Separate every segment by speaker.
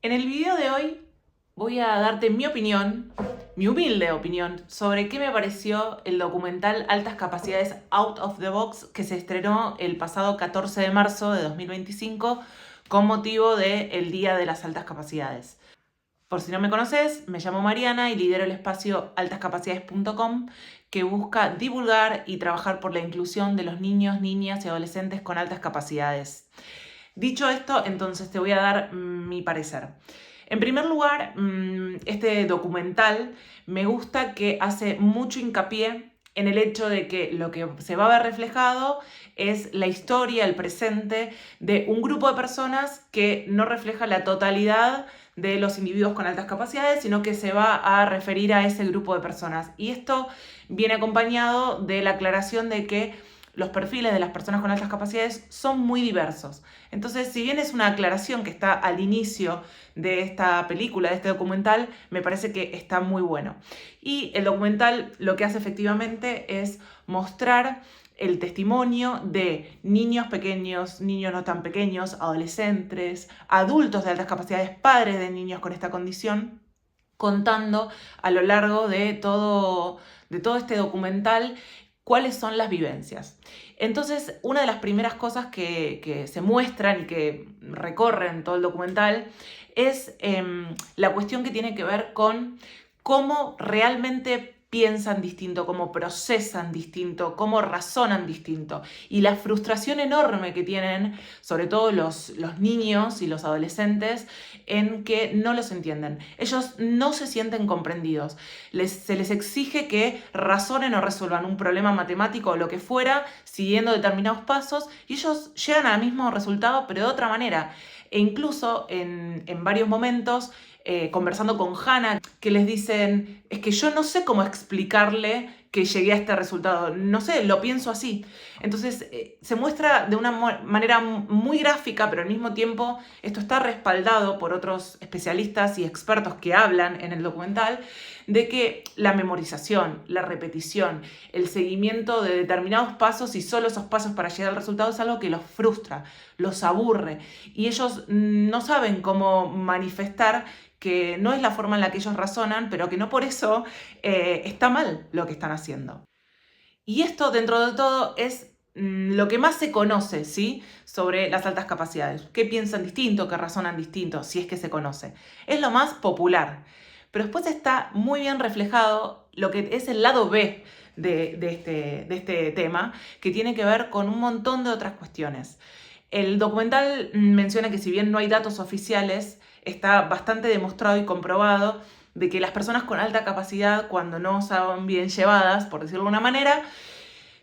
Speaker 1: En el video de hoy voy a darte mi opinión, mi humilde opinión, sobre qué me pareció el documental Altas Capacidades Out of the Box que se estrenó el pasado 14 de marzo de 2025 con motivo del Día de las Altas Capacidades. Por si no me conoces, me llamo Mariana y lidero el espacio altascapacidades.com que busca divulgar y trabajar por la inclusión de los niños, niñas y adolescentes con altas capacidades. Dicho esto, entonces te voy a dar mi parecer. En primer lugar, este documental me gusta que hace mucho hincapié en el hecho de que lo que se va a ver reflejado es la historia, el presente de un grupo de personas que no refleja la totalidad de los individuos con altas capacidades, sino que se va a referir a ese grupo de personas. Y esto viene acompañado de la aclaración de que los perfiles de las personas con altas capacidades son muy diversos. Entonces, si bien es una aclaración que está al inicio de esta película, de este documental, me parece que está muy bueno. Y el documental lo que hace efectivamente es mostrar el testimonio de niños pequeños, niños no tan pequeños, adolescentes, adultos de altas capacidades, padres de niños con esta condición, contando a lo largo de todo este documental cuáles son las vivencias. Entonces, una de las primeras cosas que se muestran y que recorren todo el documental es la cuestión que tiene que ver con cómo realmente piensan distinto, cómo procesan distinto, cómo razonan distinto. Y la frustración enorme que tienen, sobre todo los niños y los adolescentes, en que no los entienden. Ellos no se sienten comprendidos. Se les exige que razonen o resuelvan un problema matemático o lo que fuera, siguiendo determinados pasos, y ellos llegan al mismo resultado, pero de otra manera. E incluso en varios momentos, conversando con Hannah, que les dicen, es que yo no sé cómo explicarle que llegué a este resultado, no sé, lo pienso así. Entonces se muestra de una manera muy gráfica, pero al mismo tiempo esto está respaldado por otros especialistas y expertos que hablan en el documental, de que la memorización, la repetición, el seguimiento de determinados pasos y solo esos pasos para llegar al resultado es algo que los frustra, los aburre, y ellos no saben cómo manifestar que no es la forma en la que ellos razonan, pero que no por eso está mal lo que están haciendo. Y esto, dentro de todo, es lo que más se conoce, ¿sí? Sobre las altas capacidades. ¿Qué piensan distinto? ¿Qué razonan distinto? Si es que se conoce. Es lo más popular. Pero después está muy bien reflejado lo que es el lado B de este tema, que tiene que ver con un montón de otras cuestiones. El documental menciona que si bien no hay datos oficiales, está bastante demostrado y comprobado de que las personas con alta capacidad, cuando no son bien llevadas, por decirlo de una manera,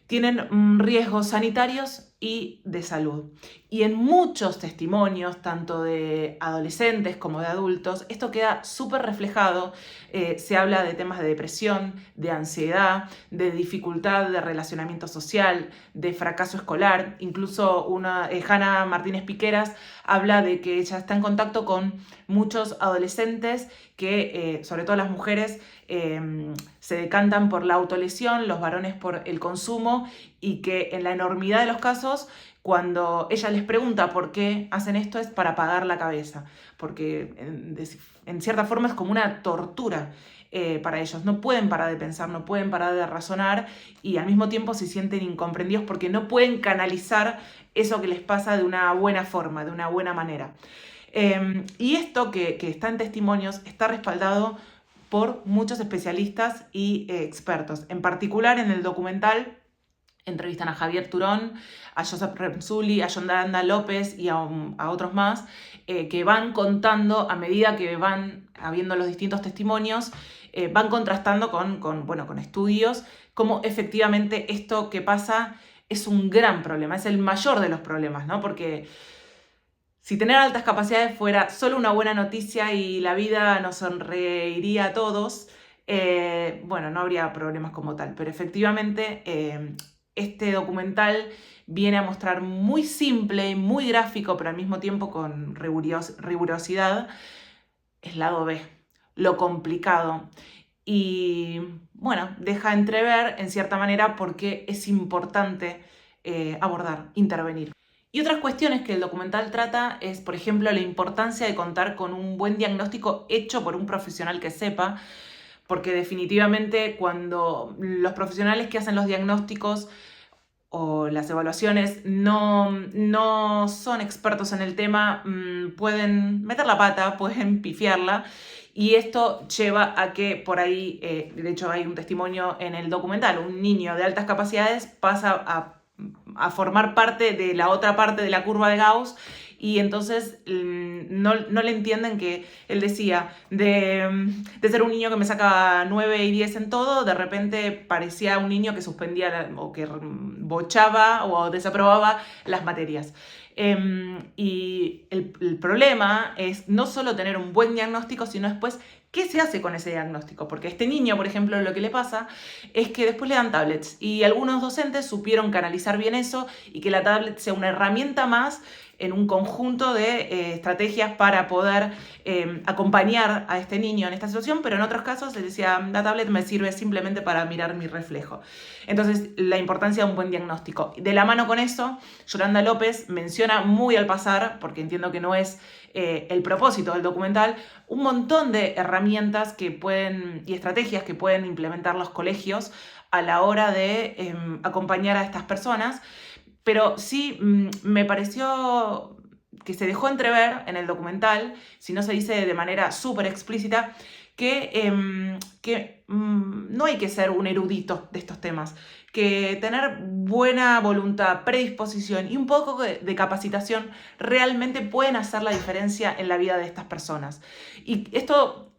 Speaker 1: tienen riesgos sanitarios y de salud. Y en muchos testimonios, tanto de adolescentes como de adultos, esto queda súper reflejado. Se habla de temas de depresión, de ansiedad, de dificultad de relacionamiento social, de fracaso escolar. Incluso Hannah Martínez Piqueras habla de que ella está en contacto con muchos adolescentes que, sobre todo las mujeres, se decantan por la autolesión, los varones por el consumo, y que en la enormidad de los casos, cuando ella les pregunta por qué hacen esto, es para apagar la cabeza, porque en cierta forma es como una tortura para ellos. No pueden parar de pensar, no pueden parar de razonar, y al mismo tiempo se sienten incomprendidos porque no pueden canalizar eso que les pasa de una buena forma, de una buena manera. Y esto que está en testimonios está respaldado por muchos especialistas y expertos. En particular, en el documental entrevistan a Javier Turón, a Josep Renzulli, a Yolanda López y a otros más, que van contando a medida que van habiendo los distintos testimonios, van contrastando con estudios, cómo efectivamente esto que pasa es un gran problema, es el mayor de los problemas, ¿no? Porque si tener altas capacidades fuera solo una buena noticia y la vida nos sonreiría a todos, no habría problemas como tal. Pero efectivamente, este documental viene a mostrar muy simple y muy gráfico, pero al mismo tiempo con rigurosidad, el lado B, lo complicado. Y deja entrever en cierta manera por qué es importante abordar, intervenir. Y otras cuestiones que el documental trata es, por ejemplo, la importancia de contar con un buen diagnóstico hecho por un profesional que sepa, porque definitivamente cuando los profesionales que hacen los diagnósticos o las evaluaciones no son expertos en el tema, pueden meter la pata, pueden pifiarla, y esto lleva a que por ahí, de hecho hay un testimonio en el documental, un niño de altas capacidades pasa a formar parte de la otra parte de la curva de Gauss, y entonces no le entienden que él decía, de ser un niño que me sacaba 9 y 10 en todo, de repente parecía un niño que suspendía o que bochaba o desaprobaba las materias. Y el problema es no solo tener un buen diagnóstico, sino después qué se hace con ese diagnóstico. Porque a este niño, por ejemplo, lo que le pasa es que después le dan tablets y algunos docentes supieron canalizar bien eso y que la tablet sea una herramienta más en un conjunto de estrategias para poder acompañar a este niño en esta situación, pero en otros casos les decía, la tablet me sirve simplemente para mirar mi reflejo. Entonces, la importancia de un buen diagnóstico. De la mano con eso, Yolanda López menciona muy al pasar, porque entiendo que no es el propósito del documental, un montón de herramientas que pueden y estrategias que pueden implementar los colegios a la hora de acompañar a estas personas. Pero sí me pareció que se dejó entrever en el documental, si no se dice de manera súper explícita, que no hay que ser un erudito de estos temas, que tener buena voluntad, predisposición y un poco de capacitación realmente pueden hacer la diferencia en la vida de estas personas. Y esto,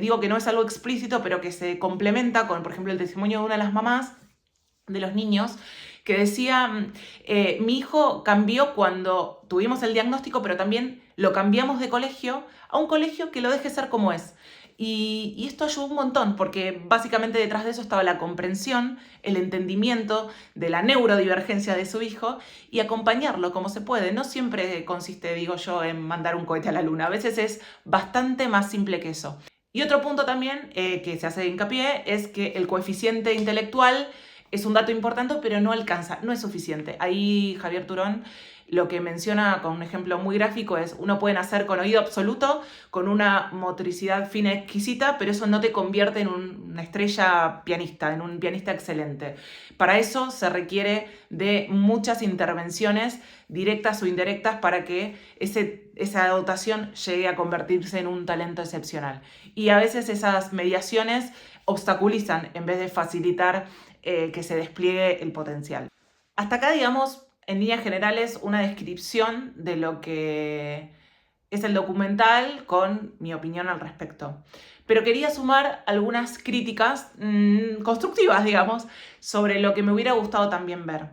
Speaker 1: digo que no es algo explícito, pero que se complementa con, por ejemplo, el testimonio de una de las mamás de los niños, que decía, mi hijo cambió cuando tuvimos el diagnóstico, pero también lo cambiamos de colegio a un colegio que lo deje ser como es. Y esto ayudó un montón, porque básicamente detrás de eso estaba la comprensión, el entendimiento de la neurodivergencia de su hijo y acompañarlo como se puede. No siempre consiste, digo yo, en mandar un cohete a la luna. A veces es bastante más simple que eso. Y otro punto también que se hace hincapié es que el coeficiente intelectual es un dato importante, pero no alcanza, no es suficiente. Ahí Javier Turón lo que menciona con un ejemplo muy gráfico es, uno puede nacer con oído absoluto, con una motricidad fina exquisita, pero eso no te convierte en una estrella pianista, en un pianista excelente. Para eso se requiere de muchas intervenciones directas o indirectas para que esa dotación llegue a convertirse en un talento excepcional. Y a veces esas mediaciones obstaculizan en vez de facilitar que se despliegue el potencial. Hasta acá, digamos, en líneas generales, una descripción de lo que es el documental con mi opinión al respecto. Pero quería sumar algunas críticas constructivas, digamos, sobre lo que me hubiera gustado también ver.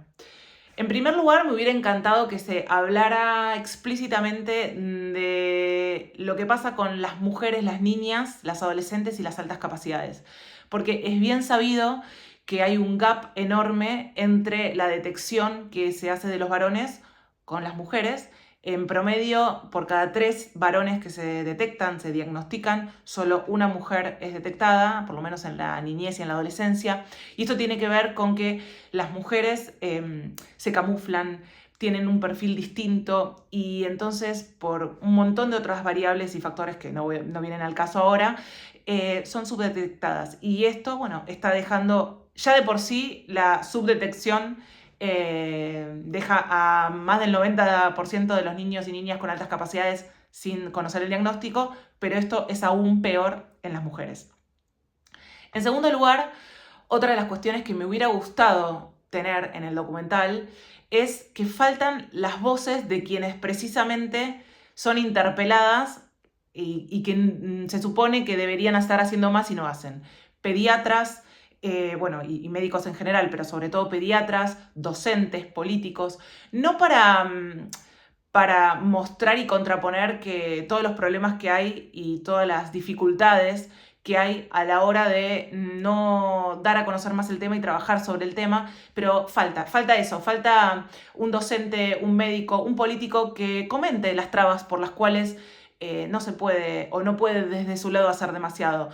Speaker 1: En primer lugar, me hubiera encantado que se hablara explícitamente de lo que pasa con las mujeres, las niñas, las adolescentes y las altas capacidades. Porque es bien sabido que hay un gap enorme entre la detección que se hace de los varones con las mujeres. En promedio, por cada 3 varones que se detectan, se diagnostican, solo una mujer es detectada, por lo menos en la niñez y en la adolescencia. Y esto tiene que ver con que las mujeres se camuflan, tienen un perfil distinto y entonces por un montón de otras variables y factores que no vienen al caso ahora, son subdetectadas. Y esto, bueno, está dejando, ya de por sí, la subdetección deja a más del 90% de los niños y niñas con altas capacidades sin conocer el diagnóstico, pero esto es aún peor en las mujeres. En segundo lugar, otra de las cuestiones que me hubiera gustado tener en el documental es que faltan las voces de quienes precisamente son interpeladas y que se supone que deberían estar haciendo más y no hacen. Pediatras, y médicos en general, pero sobre todo pediatras, docentes, políticos, no para mostrar y contraponer que todos los problemas que hay y todas las dificultades que hay a la hora de no dar a conocer más el tema y trabajar sobre el tema, pero falta eso, falta un docente, un médico, un político que comente las trabas por las cuales no se puede o no puede desde su lado hacer demasiado.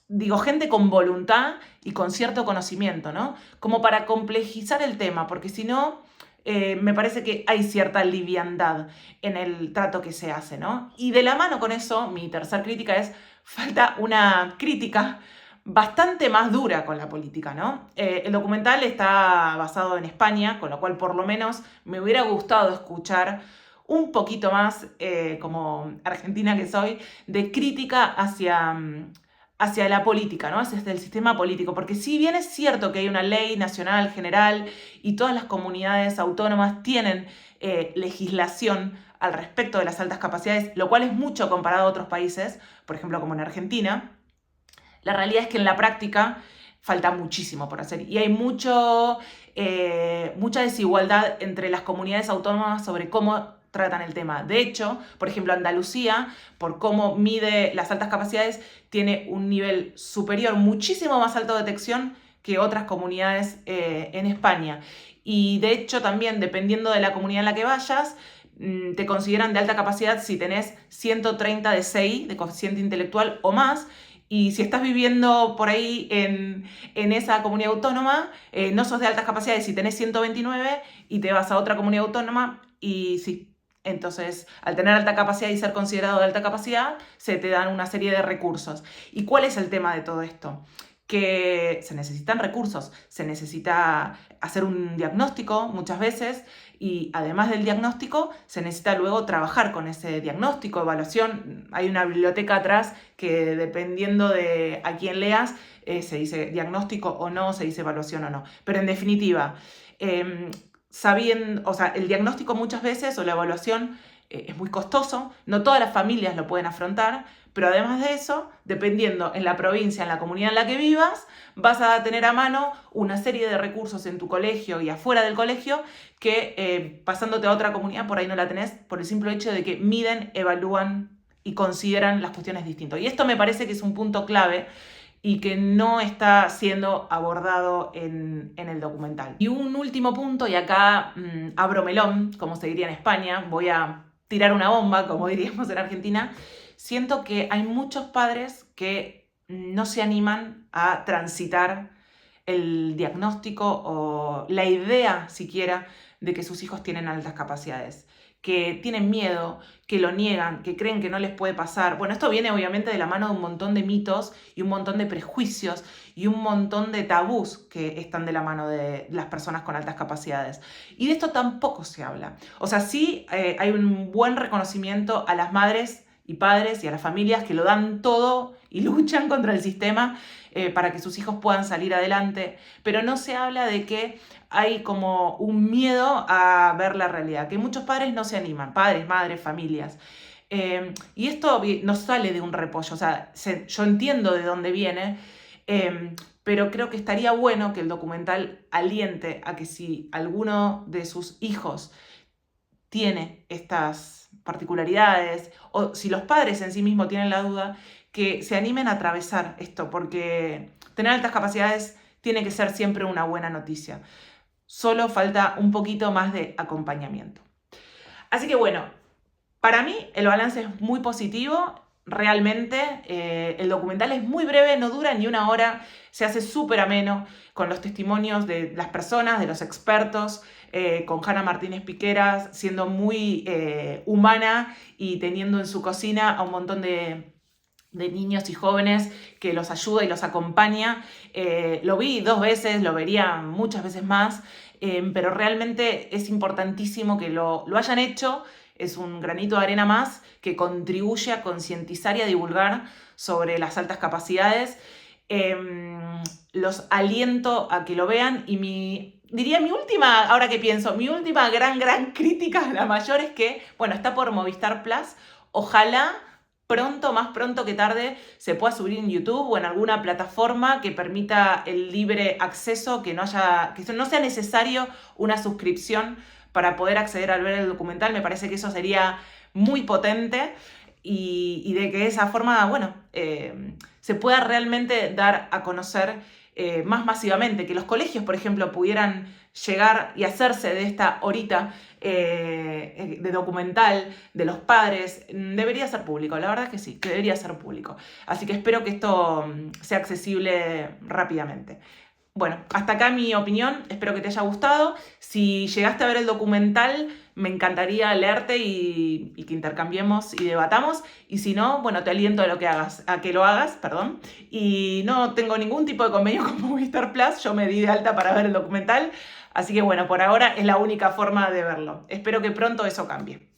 Speaker 1: Digo, gente con voluntad y con cierto conocimiento, ¿no? Como para complejizar el tema, porque si no, me parece que hay cierta liviandad en el trato que se hace, ¿no? Y de la mano con eso, mi tercer crítica es, falta una crítica bastante más dura con la política, ¿no? El documental está basado en España, con lo cual por lo menos me hubiera gustado escuchar un poquito más, como argentina que soy, de crítica hacia la política, ¿no? Hacia el sistema político, porque si bien es cierto que hay una ley nacional general y todas las comunidades autónomas tienen legislación al respecto de las altas capacidades, lo cual es mucho comparado a otros países, por ejemplo como en Argentina, la realidad es que en la práctica falta muchísimo por hacer y hay mucha desigualdad entre las comunidades autónomas sobre cómo tratan el tema. De hecho, por ejemplo, Andalucía, por cómo mide las altas capacidades, tiene un nivel superior, muchísimo más alto de detección que otras comunidades en España. Y de hecho también, dependiendo de la comunidad en la que vayas, te consideran de alta capacidad si tenés 130 de CI, de coeficiente intelectual o más. Y si estás viviendo por ahí en esa comunidad autónoma, no sos de altas capacidades si tenés 129 y te vas a otra comunidad autónoma y sí. Entonces, al tener alta capacidad y ser considerado de alta capacidad, se te dan una serie de recursos. ¿Y cuál es el tema de todo esto? Que se necesitan recursos, se necesita hacer un diagnóstico muchas veces y además del diagnóstico se necesita luego trabajar con ese diagnóstico, evaluación. Hay una biblioteca atrás que dependiendo de a quién leas se dice diagnóstico o no, se dice evaluación o no. Pero en definitiva, sabiendo, o sea, el diagnóstico muchas veces o la evaluación es muy costoso, no todas las familias lo pueden afrontar, pero además de eso, dependiendo en la provincia, en la comunidad en la que vivas, vas a tener a mano una serie de recursos en tu colegio y afuera del colegio que pasándote a otra comunidad por ahí no la tenés por el simple hecho de que miden, evalúan y consideran las cuestiones distintas. Y esto me parece que es un punto clave y que no está siendo abordado en el documental. Y un último punto, y acá abro melón, como se diría en España, voy a tirar una bomba, como diríamos en Argentina. Siento que hay muchos padres que no se animan a transitar el diagnóstico o la idea siquiera de que sus hijos tienen altas capacidades, que tienen miedo, que lo niegan, que creen que no les puede pasar. Bueno, esto viene obviamente de la mano de un montón de mitos y un montón de prejuicios y un montón de tabús que están de la mano de las personas con altas capacidades. Y de esto tampoco se habla. O sea, sí hay un buen reconocimiento a las madres y padres y a las familias que lo dan todo y luchan contra el sistema para que sus hijos puedan salir adelante, pero no se habla de que hay como un miedo a ver la realidad, que muchos padres no se animan, padres, madres, familias. Y esto no sale de un repollo, o sea, yo entiendo de dónde viene, pero creo que estaría bueno que el documental aliente a que si alguno de sus hijos tiene estas particularidades, o si los padres en sí mismos tienen la duda, que se animen a atravesar esto, porque tener altas capacidades tiene que ser siempre una buena noticia. Solo falta un poquito más de acompañamiento. Así que bueno, para mí el balance es muy positivo. Realmente el documental es muy breve, no dura ni una hora, se hace súper ameno con los testimonios de las personas, de los expertos, con Hanna Martínez Piqueras siendo muy humana y teniendo en su cocina a un montón de niños y jóvenes que los ayuda y los acompaña. Lo vi 2 veces, lo vería muchas veces más, pero realmente es importantísimo que lo hayan hecho. Es un granito de arena más que contribuye a concientizar y a divulgar sobre las altas capacidades. Los aliento a que lo vean y diría mi última, ahora que pienso, mi última gran crítica, la mayor, es que, bueno, está por Movistar Plus. Ojalá pronto, más pronto que tarde, se pueda subir en YouTube o en alguna plataforma que permita el libre acceso, que no sea necesario una suscripción para poder acceder a ver el documental. Me parece que eso sería muy potente y de que de esa forma, bueno, se pueda realmente dar a conocer más masivamente, que los colegios, por ejemplo, pudieran llegar y hacerse de esta horita de documental de los padres. Debería ser público, la verdad es que sí, que debería ser público. Así que espero que esto sea accesible rápidamente. Bueno, hasta acá mi opinión, espero que te haya gustado. Si llegaste a ver el documental, me encantaría leerte y que intercambiemos y debatamos. Y si no, bueno, te aliento a que lo hagas, perdón. Y no tengo ningún tipo de convenio con Movistar Plus, yo me di de alta para ver el documental. Así que bueno, por ahora es la única forma de verlo. Espero que pronto eso cambie.